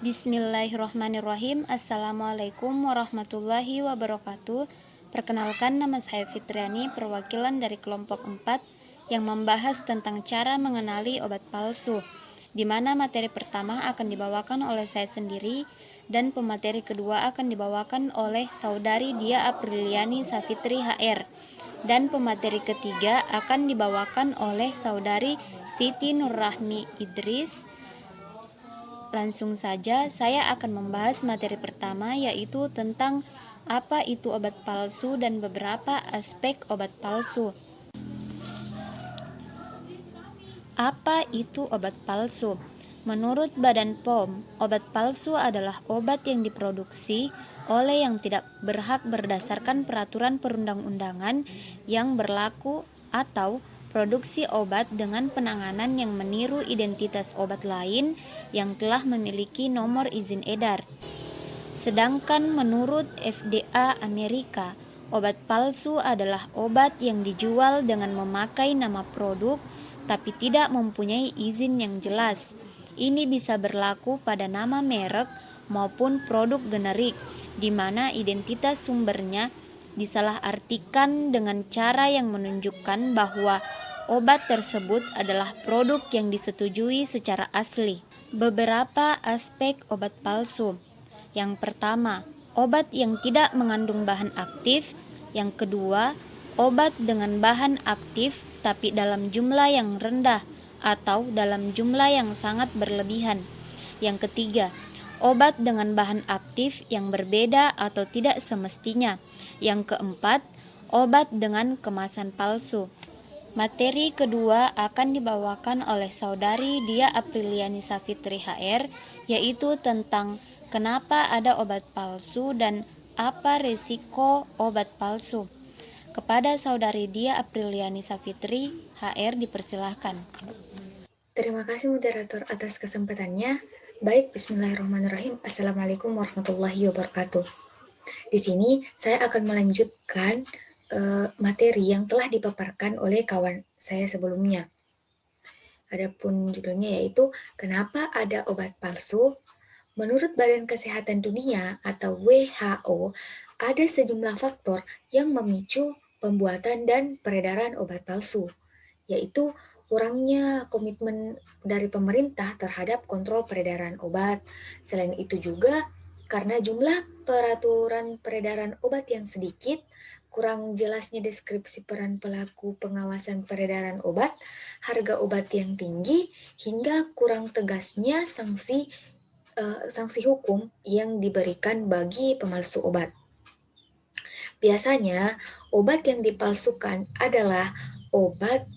Bismillahirrahmanirrahim. Assalamualaikum warahmatullahi wabarakatuh. Perkenalkan, nama saya Fitriani, perwakilan dari kelompok 4 yang membahas tentang cara mengenali obat palsu, di mana materi pertama akan dibawakan oleh saya sendiri dan pemateri kedua akan dibawakan oleh saudari Dia Apriliani Safitri HR, dan pemateri ketiga akan dibawakan oleh saudari Siti Nurrahmi Idris. Langsung saja, saya akan membahas materi pertama, yaitu tentang apa itu obat palsu dan beberapa aspek obat palsu. Apa itu obat palsu? Menurut Badan POM, obat palsu adalah obat yang diproduksi oleh yang tidak berhak berdasarkan peraturan perundang-undangan yang berlaku atau produksi obat dengan penanganan yang meniru identitas obat lain yang telah memiliki nomor izin edar. Sedangkan menurut FDA Amerika, obat palsu adalah obat yang dijual dengan memakai nama produk tapi tidak mempunyai izin yang jelas. Ini bisa berlaku pada nama merek maupun produk generik, di mana identitas sumbernya disalahartikan dengan cara yang menunjukkan bahwa obat tersebut adalah produk yang disetujui secara asli. Beberapa aspek obat palsu. Yang pertama, obat yang tidak mengandung bahan aktif. Yang kedua, obat dengan bahan aktif tapi dalam jumlah yang rendah atau dalam jumlah yang sangat berlebihan. Yang ketiga, obat dengan bahan aktif yang berbeda atau tidak semestinya. Yang keempat, obat dengan kemasan palsu. Materi kedua akan dibawakan oleh saudari Dia Apriliani Safitri HR, yaitu tentang kenapa ada obat palsu dan apa risiko obat palsu. Kepada saudari Dia Apriliani Safitri HR dipersilahkan. Terima kasih moderator atas kesempatannya. Baik, bismillahirrahmanirrahim. Assalamualaikum warahmatullahi wabarakatuh. Di sini saya akan melanjutkan materi yang telah dipaparkan oleh kawan saya sebelumnya. Adapun judulnya yaitu kenapa ada obat palsu? Menurut Badan Kesehatan Dunia atau WHO, ada sejumlah faktor yang memicu pembuatan dan peredaran obat palsu, yaitu kurangnya komitmen dari pemerintah terhadap kontrol peredaran obat. Selain itu juga karena jumlah peraturan peredaran obat yang sedikit, kurang jelasnya deskripsi peran pelaku pengawasan peredaran obat, harga obat yang tinggi, hingga kurang tegasnya sanksi hukum yang diberikan bagi pemalsu obat. Biasanya, obat yang dipalsukan adalah obat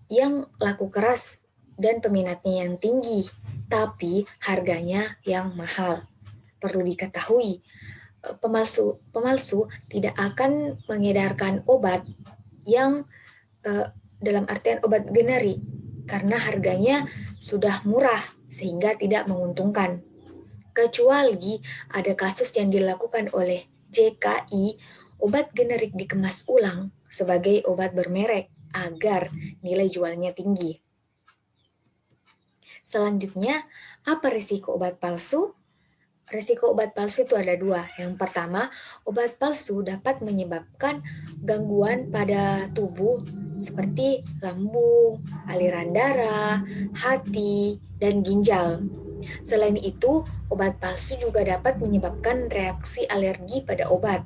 yang laku keras dan peminatnya yang tinggi, tapi harganya yang mahal. Perlu diketahui, pemalsu tidak akan mengedarkan obat yang dalam artian obat generik karena harganya sudah murah sehingga tidak menguntungkan. Kecuali ada kasus yang dilakukan oleh JKI, obat generik dikemas ulang sebagai obat bermerek agar nilai jualnya tinggi. Selanjutnya, apa risiko obat palsu? Risiko obat palsu itu ada dua. Yang pertama, obat palsu dapat menyebabkan gangguan pada tubuh seperti lambung, aliran darah, hati, dan ginjal. Selain itu, obat palsu juga dapat menyebabkan reaksi alergi pada obat,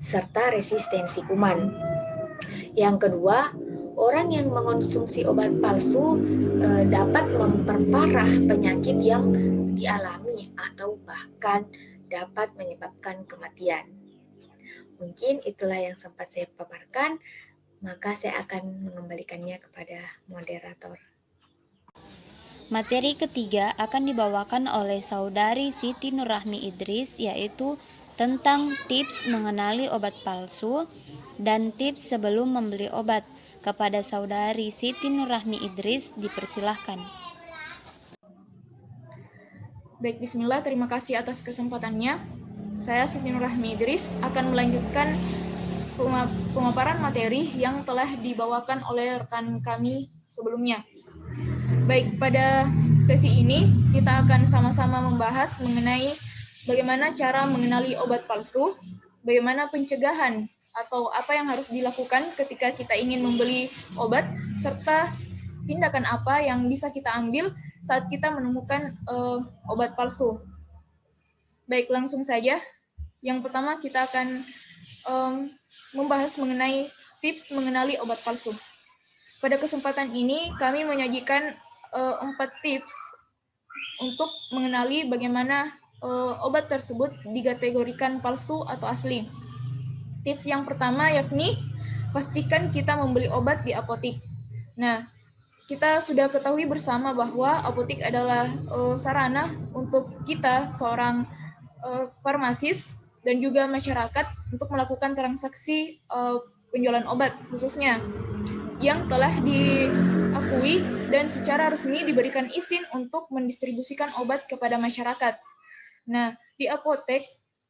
serta resistensi kuman. Yang kedua, orang yang mengonsumsi obat palsu dapat memperparah penyakit yang dialami atau bahkan dapat menyebabkan kematian. Mungkin itulah yang sempat saya paparkan, maka saya akan mengembalikannya kepada moderator. Materi ketiga akan dibawakan oleh saudari Siti Nurrahmi Idris, yaitu tentang tips mengenali obat palsu dan tips sebelum membeli obat. Kepada saudari Siti Nurrahmi Idris dipersilahkan. Baik, bismillah, terima kasih atas kesempatannya. Saya Siti Nurrahmi Idris akan melanjutkan pemaparan materi yang telah dibawakan oleh rekan kami sebelumnya. Baik, pada sesi ini kita akan sama-sama membahas mengenai bagaimana cara mengenali obat palsu, bagaimana pencegahan atau apa yang harus dilakukan ketika kita ingin membeli obat, serta tindakan apa yang bisa kita ambil saat kita menemukan obat palsu. Baik, langsung saja. Yang pertama kita akan membahas mengenai tips mengenali obat palsu. Pada kesempatan ini kami menyajikan 4 tips untuk mengenali bagaimana obat tersebut dikategorikan palsu atau asli. Tips yang pertama yakni pastikan kita membeli obat di apotik. Nah, kita sudah ketahui bersama bahwa apotik adalah sarana untuk kita seorang farmasis dan juga masyarakat untuk melakukan transaksi penjualan obat khususnya yang telah diakui dan secara resmi diberikan izin untuk mendistribusikan obat kepada masyarakat. Nah, di apotek,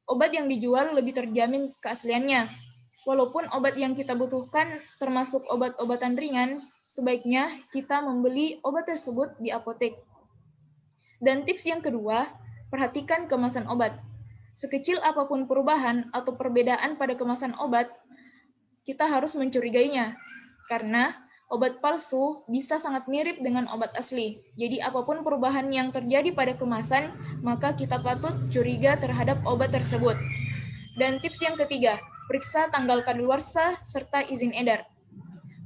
obat yang dijual lebih terjamin keasliannya. Walaupun obat yang kita butuhkan termasuk obat-obatan ringan, sebaiknya kita membeli obat tersebut di apotek. Dan tips yang kedua, perhatikan kemasan obat. Sekecil apapun perubahan atau perbedaan pada kemasan obat, kita harus mencurigainya. Karena obat palsu bisa sangat mirip dengan obat asli. Jadi apapun perubahan yang terjadi pada kemasan, maka kita patut curiga terhadap obat tersebut. Dan tips yang ketiga, periksa tanggal kadaluarsa serta izin edar.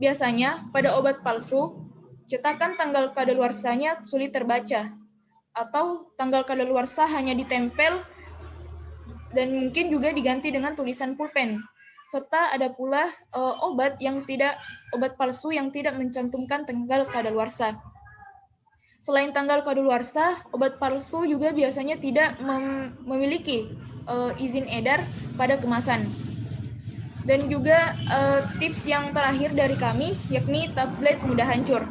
Biasanya pada obat palsu, cetakan tanggal kadaluarsanya sulit terbaca, atau tanggal kadaluarsa hanya ditempel dan mungkin juga diganti dengan tulisan pulpen. Serta ada pula obat palsu yang tidak mencantumkan tanggal kadaluarsa. Selain tanggal kadaluarsa, obat palsu juga biasanya tidak memiliki izin edar pada kemasan. Dan juga tips yang terakhir dari kami yakni tablet mudah hancur.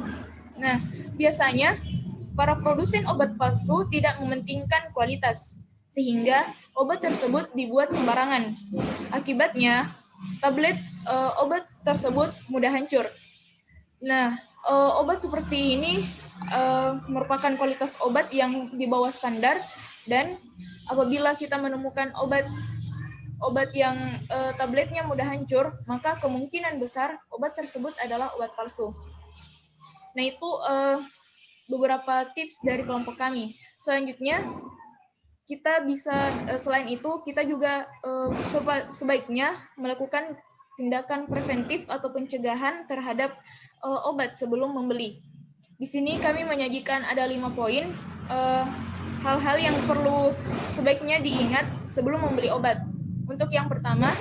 Nah, biasanya para produsen obat palsu tidak mementingkan kualitas, sehingga obat tersebut dibuat sembarangan. Akibatnya, tablet obat tersebut mudah hancur. Nah, obat seperti ini merupakan kualitas obat yang di bawah standar, dan apabila kita menemukan obat yang tabletnya mudah hancur, maka kemungkinan besar obat tersebut adalah obat palsu. Nah, itu beberapa tips dari kelompok kami. Selanjutnya, kita bisa selain itu kita juga sebaiknya melakukan tindakan preventif atau pencegahan terhadap obat sebelum membeli. Di sini kami menyajikan ada 5 poin hal-hal yang perlu sebaiknya diingat sebelum membeli obat. Untuk yang pertama,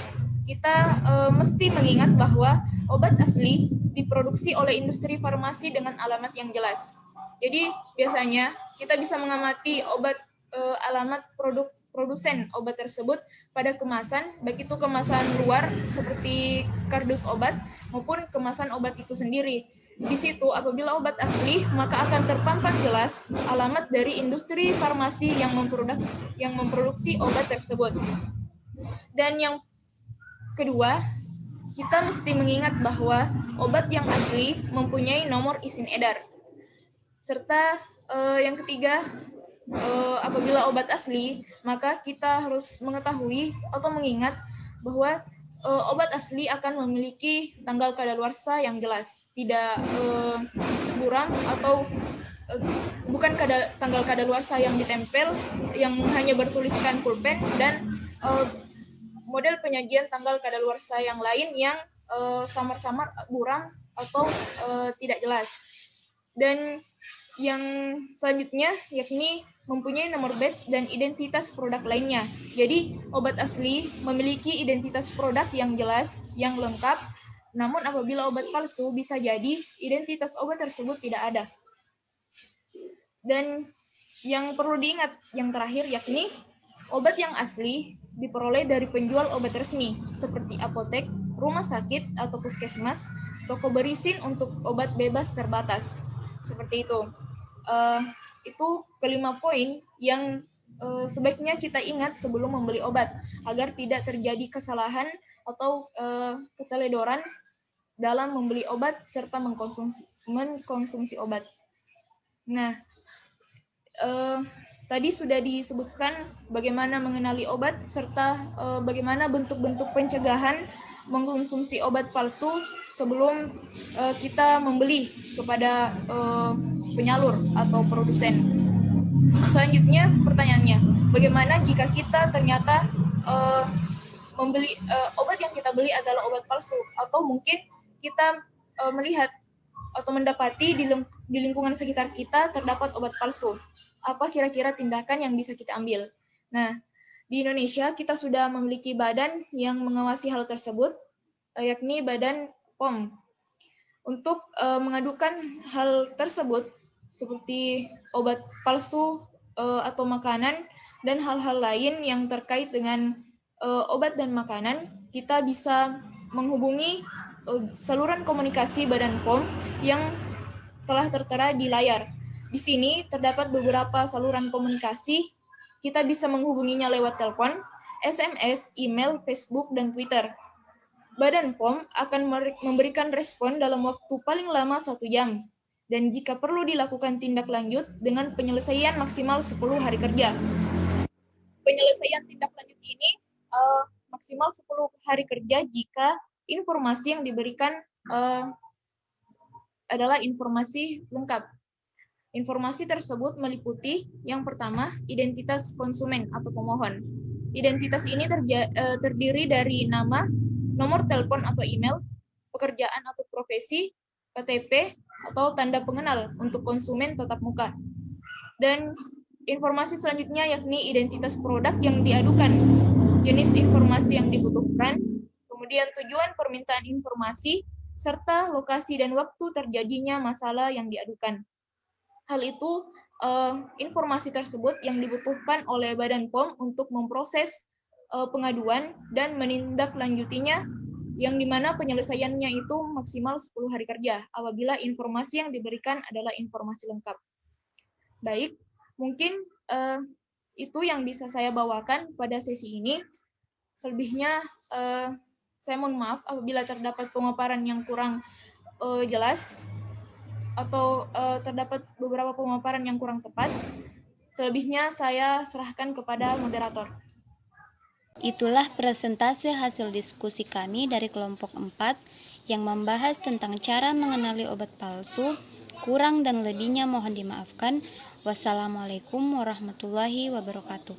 kita mesti mengingat bahwa obat asli diproduksi oleh industri farmasi dengan alamat yang jelas. Jadi biasanya kita bisa mengamati alamat produsen obat tersebut pada kemasan, baik itu kemasan luar seperti kardus obat maupun kemasan obat itu sendiri. Di situ apabila obat asli, maka akan terpampang jelas alamat dari industri farmasi yang memproduksi obat tersebut. Dan yang kedua, kita mesti mengingat bahwa obat yang asli mempunyai nomor izin edar. Serta yang ketiga, apabila obat asli, maka kita harus mengetahui atau mengingat bahwa obat asli akan memiliki tanggal kadaluarsa yang jelas, tidak buram atau bukan tanggal kadaluarsa yang ditempel, yang hanya bertuliskan pulpen, dan model penyajian tanggal kadaluarsa yang lain yang samar-samar buram atau tidak jelas. Dan yang selanjutnya yakni mempunyai nomor batch dan identitas produk lainnya. Jadi obat asli memiliki identitas produk yang jelas, yang lengkap. Namun apabila obat palsu bisa jadi identitas obat tersebut tidak ada. Dan yang perlu diingat yang terakhir yakni obat yang asli diperoleh dari penjual obat resmi seperti apotek, rumah sakit atau puskesmas, toko berisin untuk obat bebas terbatas. Seperti itu. Itu kelima poin yang sebaiknya kita ingat sebelum membeli obat agar tidak terjadi kesalahan atau keteledoran dalam membeli obat serta mengkonsumsi obat. Nah, tadi sudah disebutkan bagaimana mengenali obat serta bagaimana bentuk-bentuk pencegahan mengkonsumsi obat palsu sebelum kita membeli kepada penyalur atau produsen. Selanjutnya pertanyaannya, bagaimana jika kita ternyata membeli obat yang kita beli adalah obat palsu, atau mungkin kita melihat atau mendapati di lingkungan sekitar kita terdapat obat palsu. Apa kira-kira tindakan yang bisa kita ambil? Nah, di Indonesia kita sudah memiliki badan yang mengawasi hal tersebut, yakni Badan POM. Untuk mengadukan hal tersebut, seperti obat palsu atau makanan, dan hal-hal lain yang terkait dengan obat dan makanan, kita bisa menghubungi saluran komunikasi Badan POM yang telah tertera di layar. Di sini terdapat beberapa saluran komunikasi. Kita bisa menghubunginya lewat telepon, SMS, email, Facebook, dan Twitter. Badan POM akan memberikan respon dalam waktu paling lama 1 jam. Dan jika perlu dilakukan tindak lanjut dengan penyelesaian maksimal 10 hari kerja. Penyelesaian tindak lanjut ini maksimal 10 hari kerja jika informasi yang diberikan adalah informasi lengkap. Informasi tersebut meliputi yang pertama, identitas konsumen atau pemohon. Identitas ini terdiri dari nama, nomor telepon atau email, pekerjaan atau profesi, KTP, atau tanda pengenal untuk konsumen tatap muka. Dan informasi selanjutnya yakni identitas produk yang diadukan, jenis informasi yang dibutuhkan, kemudian tujuan permintaan informasi, serta lokasi dan waktu terjadinya masalah yang diadukan. Hal itu, informasi tersebut yang dibutuhkan oleh Badan POM untuk memproses pengaduan dan menindaklanjutinya, yang dimana penyelesaiannya itu maksimal 10 hari kerja apabila informasi yang diberikan adalah informasi lengkap. Baik, mungkin itu yang bisa saya bawakan pada sesi ini. Selebihnya, saya mohon maaf apabila terdapat pemaparan yang kurang jelas atau terdapat beberapa pemaparan yang kurang tepat. Selebihnya saya serahkan kepada moderator. Itulah presentasi hasil diskusi kami dari kelompok 4 yang membahas tentang cara mengenali obat palsu. Kurang dan lebihnya mohon dimaafkan. Wassalamualaikum warahmatullahi wabarakatuh.